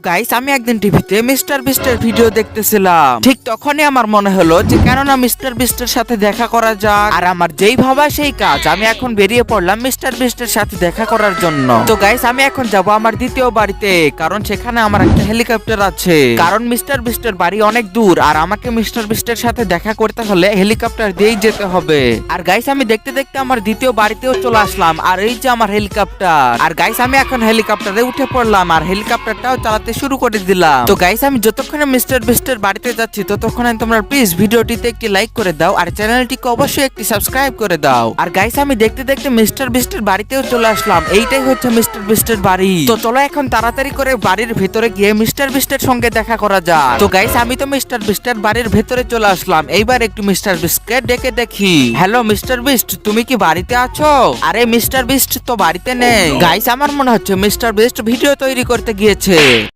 Guys আমি একদিন টিভিতে মিস্টার বিস্টের ভিডিও দেখতেছিলাম, ঠিক তখনই আমার মনে হলো যে কেননা মিস্টার বিস্টের সাথে দেখা করা যাক। আর আমার যেই ভাবা সেই কাজ, আমি এখন বেরিয়ে পড়লাম মিস্টার বিস্টের সাথে দেখা করার জন্য। তো গাইস আমি এখন যাব আমার দ্বিতীয় বাড়িতে, কারণ সেখানে আমার একটা হেলিকপ্টার আছে। কারণ মিস্টার বিস্টের বাড়ি অনেক দূর, আর আমাকে মিস্টার বিস্টের সাথে দেখা করতে হলে হেলিকপ্টার দিয়েই যেতে হবে। আর গাইস আমি দেখতে দেখতে আমার দ্বিতীয় বাড়িতেও চলে আসলাম, আর এই যে আমার হেলিকপ্টার। আর গাইস আমি এখন হেলিকপ্টারে উঠে পড়লাম আর হেলিকপ্টারটাও চালাতে শুরু করে দিলাম। তো গাইস আমি যতক্ষণে মিস্টার বিস্টের বাড়িতে যাচ্ছি ততক্ষণে তোমরা প্লিজ ভিডিওটিতে একটি লাইক করে দাও আর চ্যানেলটিকে অবশ্যই একটি সাবস্ক্রাইব করে দাও। আর গাইস আমি দেখতে দেখতে মিস্টার বিস্টের বাড়িতেও চলে আসলাম। এইটাই হচ্ছে মিস্টার বিস্টের বাড়ি। তো চলো এখন তাড়াতাড়ি করে বাড়ির ভেতরে গিয়ে মিস্টার বিস্টের সঙ্গে দেখা করা যাক। তো গাইস আমি তো মিস্টার বিস্টের বাড়ির ভেতরে চলে আসলাম। এইবার একটু মিস্টার বিস্টকে ডেকে দেখি। হ্যালো মিস্টার বিস্ট, তুমি কি বাড়িতে আছো? আরে মিস্টার বিস্ট তো বাড়িতে নেই গাইস, আমার মনে হচ্ছে মিস্টার বিস্ট ভিডিও তৈরি করতে গিয়েছে।